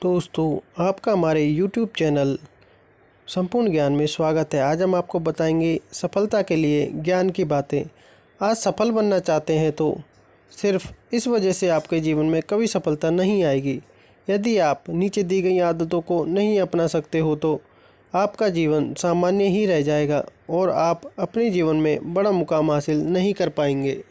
दोस्तों, आपका हमारे YouTube चैनल संपूर्ण ज्ञान में स्वागत है। आज हम आपको बताएंगे सफलता के लिए ज्ञान की बातें। आज सफल बनना चाहते हैं तो सिर्फ इस वजह से आपके जीवन में कभी सफलता नहीं आएगी। यदि आप नीचे दी गई आदतों को नहीं अपना सकते हो तो आपका जीवन सामान्य ही रह जाएगा और आप अपने जीवन में बड़ा मुकाम हासिल नहीं कर पाएंगे।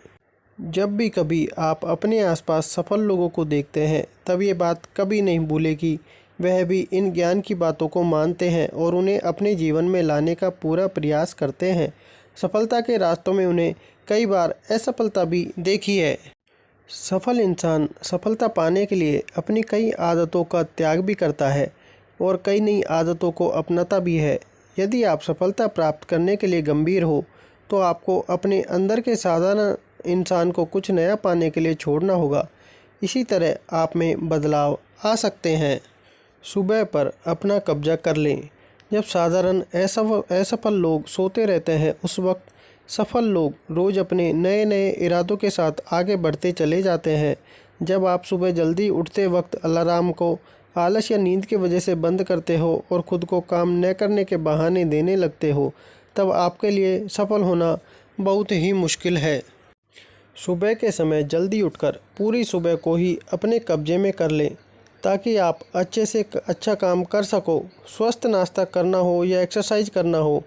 जब भी कभी आप अपने आसपास सफल लोगों को देखते हैं तब ये बात कभी नहीं भूलें कि वह भी इन ज्ञान की बातों को मानते हैं और उन्हें अपने जीवन में लाने का पूरा प्रयास करते हैं। सफलता के रास्तों में उन्हें कई बार असफलता भी देखी है। सफल इंसान सफलता पाने के लिए अपनी कई आदतों का त्याग भी करता है और कई नई आदतों को अपनाता भी है। यदि आप सफलता प्राप्त करने के लिए गंभीर हो तो आपको अपने अंदर के साधारण इंसान को कुछ नया पाने के लिए छोड़ना होगा। इसी तरह आप में बदलाव आ सकते हैं। सुबह पर अपना कब्जा कर लें। जब साधारण असफल लोग सोते रहते हैं उस वक्त सफल लोग रोज़ अपने नए नए इरादों के साथ आगे बढ़ते चले जाते हैं। जब आप सुबह जल्दी उठते वक्त अलार्म को आलस या नींद की वजह से बंद करते हो और ख़ुद को काम न करने के बहाने देने लगते हो तब आपके लिए सफल होना बहुत ही मुश्किल है। सुबह के समय जल्दी उठकर पूरी सुबह को ही अपने कब्जे में कर लें ताकि आप अच्छे से अच्छा काम कर सको। स्वस्थ नाश्ता करना हो या एक्सरसाइज करना हो,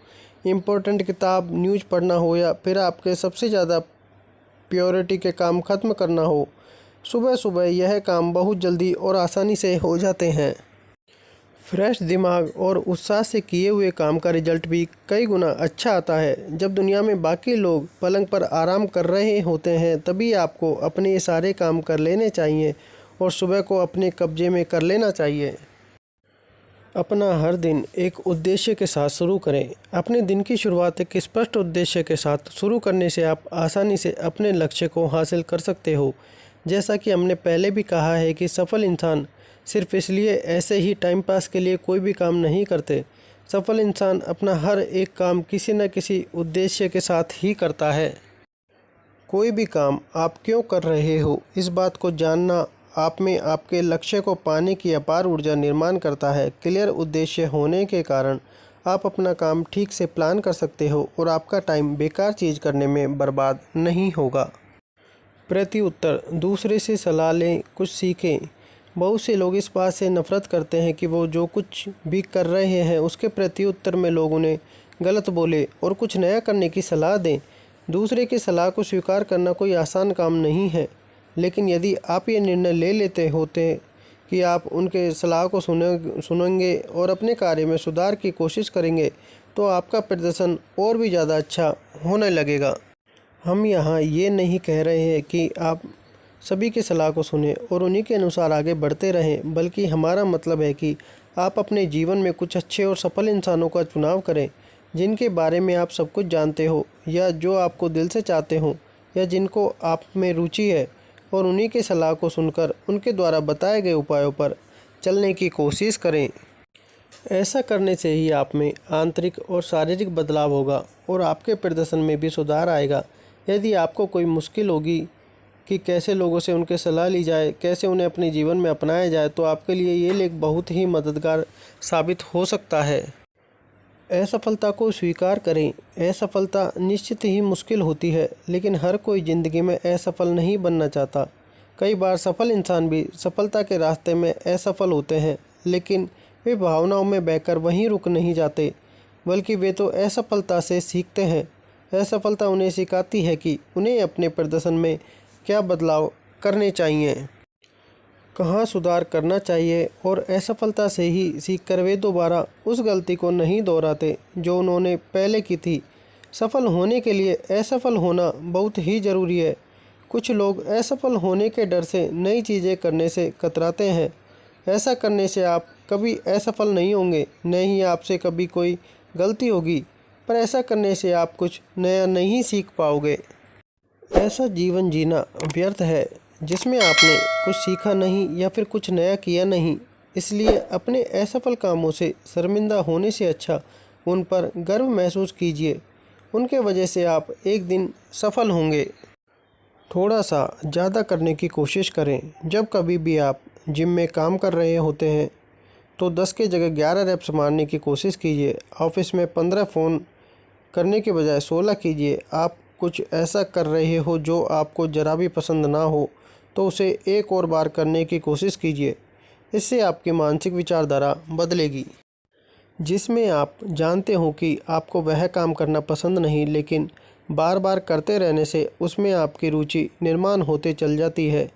इम्पोर्टेंट किताब न्यूज़ पढ़ना हो या फिर आपके सबसे ज़्यादा प्रायोरिटी के काम ख़त्म करना हो, सुबह सुबह यह काम बहुत जल्दी और आसानी से हो जाते हैं। फ्रेश दिमाग और उत्साह से किए हुए काम का रिजल्ट भी कई गुना अच्छा आता है। जब दुनिया में बाकी लोग पलंग पर आराम कर रहे होते हैं तभी आपको अपने ये सारे काम कर लेने चाहिए और सुबह को अपने कब्जे में कर लेना चाहिए। अपना हर दिन एक उद्देश्य के साथ शुरू करें। अपने दिन की शुरुआत एक स्पष्ट उद्देश्य के साथ शुरू करने से आप आसानी से अपने लक्ष्य को हासिल कर सकते हो। जैसा कि हमने पहले भी कहा है कि सफल इंसान सिर्फ इसलिए ऐसे ही टाइम पास के लिए कोई भी काम नहीं करते। सफल इंसान अपना हर एक काम किसी न किसी उद्देश्य के साथ ही करता है। कोई भी काम आप क्यों कर रहे हो इस बात को जानना आप में आपके लक्ष्य को पाने की अपार ऊर्जा निर्माण करता है। क्लियर उद्देश्य होने के कारण आप अपना काम ठीक से प्लान कर सकते हो और आपका टाइम बेकार चीज़ करने में बर्बाद नहीं होगा। प्रत्युत्तर दूसरे से सलाह लें, कुछ सीखें। बहुत से लोग इस बात से नफ़रत करते हैं कि वो जो कुछ भी कर रहे हैं उसके प्रत्युत्तर में लोग उन्हें गलत बोले और कुछ नया करने की सलाह दें। दूसरे की सलाह को स्वीकार करना कोई आसान काम नहीं है, लेकिन यदि आप ये निर्णय ले लेते होते कि आप उनके सलाह को सुनेंगे और अपने कार्य में सुधार की कोशिश करेंगे तो आपका प्रदर्शन और भी ज़्यादा अच्छा होने लगेगा। हम यहाँ ये नहीं कह रहे हैं कि आप सभी की सलाह को सुनें और उन्हीं के अनुसार आगे बढ़ते रहें, बल्कि हमारा मतलब है कि आप अपने जीवन में कुछ अच्छे और सफल इंसानों का चुनाव करें जिनके बारे में आप सब कुछ जानते हो या जो आपको दिल से चाहते हो या जिनको आप में रुचि है, और उन्हीं की सलाह को सुनकर उनके द्वारा बताए गए उपायों पर चलने की कोशिश करें। ऐसा करने से ही आप में आंतरिक और शारीरिक बदलाव होगा और आपके प्रदर्शन में भी सुधार आएगा। यदि आपको कोई मुश्किल होगी कि कैसे लोगों से उनके सलाह ली जाए, कैसे उन्हें अपने जीवन में अपनाया जाए, तो आपके लिए ये लेख बहुत ही मददगार साबित हो सकता है। असफलता को स्वीकार करें। असफलता निश्चित ही मुश्किल होती है, लेकिन हर कोई ज़िंदगी में असफल नहीं बनना चाहता। कई बार सफल इंसान भी सफलता के रास्ते में असफल होते हैं, लेकिन वे भावनाओं में बहकर वहीं रुक नहीं जाते, बल्कि वे तो असफलता से सीखते हैं। असफलता उन्हें सिखाती है कि उन्हें अपने प्रदर्शन में क्या बदलाव करने चाहिए, कहाँ सुधार करना चाहिए, और असफलता से ही सीखकर वे दोबारा उस गलती को नहीं दोहराते जो उन्होंने पहले की थी। सफल होने के लिए असफल होना बहुत ही ज़रूरी है। कुछ लोग असफल होने के डर से नई चीज़ें करने से कतराते हैं। ऐसा करने से आप कभी असफल नहीं होंगे, न ही आपसे कभी कोई गलती होगी, पर ऐसा करने से आप कुछ नया नहीं सीख पाओगे। ऐसा जीवन जीना व्यर्थ है जिसमें आपने कुछ सीखा नहीं या फिर कुछ नया किया नहीं। इसलिए अपने असफल कामों से शर्मिंदा होने से अच्छा उन पर गर्व महसूस कीजिए। उनके वजह से आप एक दिन सफल होंगे। थोड़ा सा ज़्यादा करने की कोशिश करें। जब कभी भी आप जिम में काम कर रहे होते हैं तो 10 के जगह 11 रेप्स मारने की कोशिश कीजिए। ऑफिस में 15 फ़ोन करने के बजाय 16 कीजिए। आप कुछ ऐसा कर रहे हो जो आपको ज़रा भी पसंद ना हो तो उसे एक और बार करने की कोशिश कीजिए। इससे आपकी मानसिक विचारधारा बदलेगी, जिसमें आप जानते हो कि आपको वह काम करना पसंद नहीं, लेकिन बार बार करते रहने से उसमें आपकी रुचि निर्माण होते चल जाती है।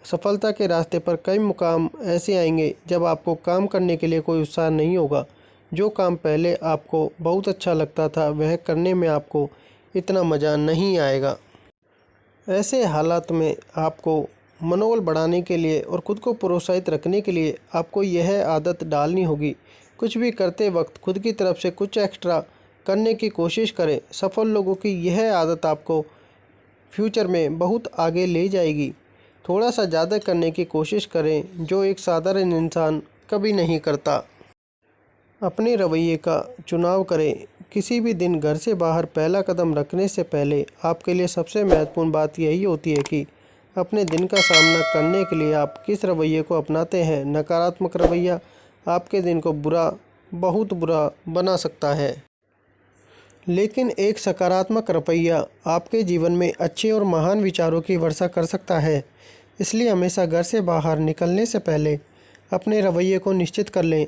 सफलता के रास्ते पर कई मुकाम ऐसे आएंगे जब आपको काम करने के लिए कोई उत्साह नहीं होगा। जो काम पहले आपको बहुत अच्छा लगता था वह करने में आपको इतना मज़ा नहीं आएगा। ऐसे हालात में आपको मनोबल बढ़ाने के लिए और खुद को प्रोत्साहित रखने के लिए आपको यह आदत डालनी होगी। कुछ भी करते वक्त खुद की तरफ से कुछ एक्स्ट्रा करने की कोशिश करें। सफल लोगों की यह आदत आपको फ्यूचर में बहुत आगे ले जाएगी। थोड़ा सा ज़्यादा करने की कोशिश करें जो एक साधारण इंसान कभी नहीं करता। अपने रवैये का चुनाव करें। किसी भी दिन घर से बाहर पहला कदम रखने से पहले आपके लिए सबसे महत्वपूर्ण बात यही होती है कि अपने दिन का सामना करने के लिए आप किस रवैये को अपनाते हैं। नकारात्मक रवैया आपके दिन को बहुत बुरा बना सकता है, लेकिन एक सकारात्मक रवैया आपके जीवन में अच्छे और महान विचारों की वर्षा कर सकता है। इसलिए हमेशा घर से बाहर निकलने से पहले अपने रवैये को निश्चित कर लें,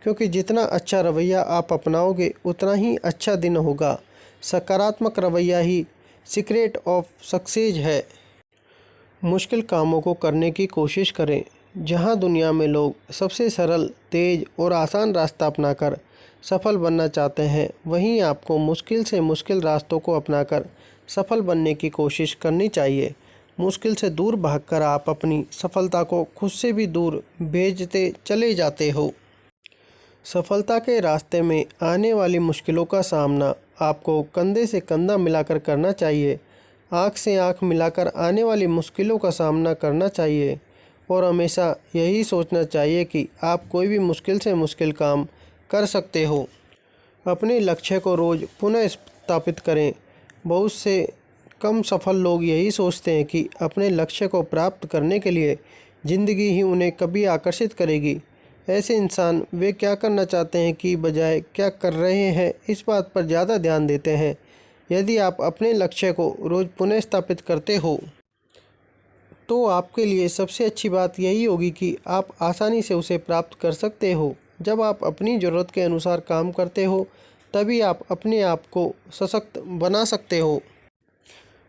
क्योंकि जितना अच्छा रवैया आप अपनाओगे उतना ही अच्छा दिन होगा। सकारात्मक रवैया ही सीक्रेट ऑफ सक्सेस है। मुश्किल कामों को करने की कोशिश करें। जहां दुनिया में लोग सबसे सरल, तेज़ और आसान रास्ता अपनाकर सफल बनना चाहते हैं, वहीं आपको मुश्किल से मुश्किल रास्तों को अपनाकर सफल बनने की कोशिश करनी चाहिए। मुश्किल से दूर भागकर आप अपनी सफलता को खुद से भी दूर भेजते चले जाते हो। सफलता के रास्ते में आने वाली मुश्किलों का सामना आपको कंधे से कंधा मिलाकर करना चाहिए। आँख से आँख मिलाकर आने वाली मुश्किलों का सामना करना चाहिए और हमेशा यही सोचना चाहिए कि आप कोई भी मुश्किल से मुश्किल काम कर सकते हो। अपने लक्ष्य को रोज़ पुनः स्थापित करें। बहुत से कम सफल लोग यही सोचते हैं कि अपने लक्ष्य को प्राप्त करने के लिए ज़िंदगी ही उन्हें कभी आकर्षित करेगी। ऐसे इंसान वे क्या करना चाहते हैं कि बजाय क्या कर रहे हैं इस बात पर ज़्यादा ध्यान देते हैं। यदि आप अपने लक्ष्य को रोज़ पुनः स्थापित करते हो तो आपके लिए सबसे अच्छी बात यही होगी कि आप आसानी से उसे प्राप्त कर सकते हो। जब आप अपनी ज़रूरत के अनुसार काम करते हो तभी आप अपने आप को सशक्त बना सकते हो।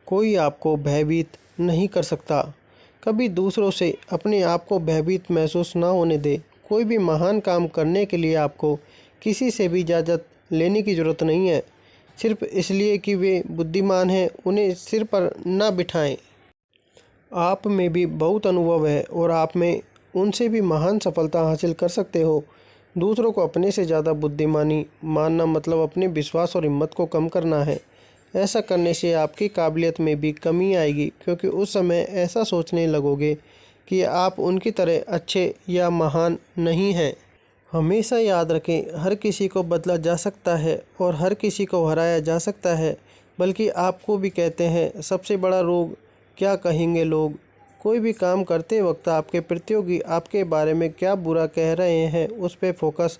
कोई आपको भयभीत नहीं कर सकता। कभी दूसरों से अपने आप को भयभीत महसूस ना होने दें। कोई भी महान काम करने के लिए आपको किसी से भी इजाज़त लेने की ज़रूरत नहीं है। सिर्फ इसलिए कि वे बुद्धिमान हैं उन्हें सिर पर ना बिठाएं। आप में भी बहुत अनुभव है और आप में उनसे भी महान सफलता हासिल कर सकते हो। दूसरों को अपने से ज़्यादा बुद्धिमानी मानना मतलब अपने विश्वास और हिम्मत को कम करना है। ऐसा करने से आपकी काबिलियत में भी कमी आएगी, क्योंकि उस समय ऐसा सोचने लगोगे कि आप उनकी तरह अच्छे या महान नहीं हैं। हमेशा याद रखें, हर किसी को बदला जा सकता है और हर किसी को हराया जा सकता है। बल्कि आपको भी कहते हैं, सबसे बड़ा रोग क्या कहेंगे लोग। कोई भी काम करते वक्त आपके प्रतियोगी आपके बारे में क्या बुरा कह रहे हैं उस पर फोकस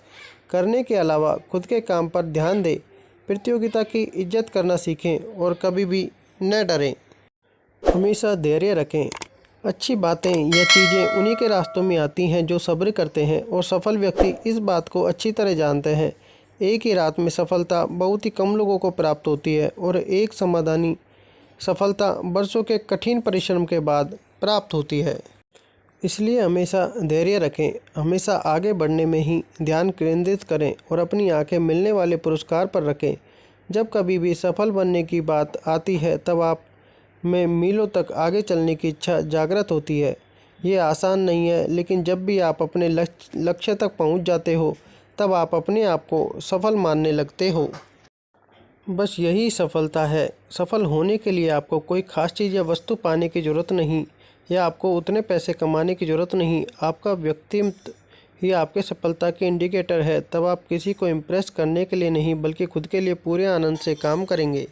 करने के अलावा खुद के काम पर ध्यान दें। प्रतियोगिता की इज्जत करना सीखें और कभी भी न डरें। हमेशा धैर्य रखें। अच्छी बातें या चीज़ें उन्हीं के रास्तों में आती हैं जो सब्र करते हैं, और सफल व्यक्ति इस बात को अच्छी तरह जानते हैं। एक ही रात में सफलता बहुत ही कम लोगों को प्राप्त होती है और एक समाधानी सफलता वर्षों के कठिन परिश्रम के बाद प्राप्त होती है। इसलिए हमेशा धैर्य रखें, हमेशा आगे बढ़ने में ही ध्यान केंद्रित करें और अपनी आंखें मिलने वाले पुरस्कार पर रखें। जब कभी भी सफल बनने की बात आती है तब आप में मीलों तक आगे चलने की इच्छा जागृत होती है। ये आसान नहीं है, लेकिन जब भी आप अपने लक्ष्य तक पहुंच जाते हो तब आप अपने आप को सफल मानने लगते हो। बस यही सफलता है। सफल होने के लिए आपको कोई ख़ास चीज़ या वस्तु पाने की ज़रूरत नहीं, या आपको उतने पैसे कमाने की ज़रूरत नहीं। आपका व्यक्तित्व ही आपके सफलता के इंडिकेटर है। तब आप किसी को इम्प्रेस करने के लिए नहीं बल्कि खुद के लिए पूरे आनंद से काम करेंगे।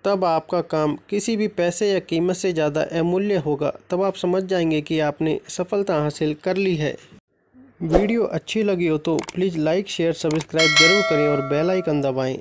तब आपका काम किसी भी पैसे या कीमत से ज़्यादा अमूल्य होगा। तब आप समझ जाएंगे कि आपने सफलता हासिल कर ली है। वीडियो अच्छी लगी हो तो प्लीज़ लाइक शेयर सब्सक्राइब ज़रूर करें और बेल आइकन दबाएं।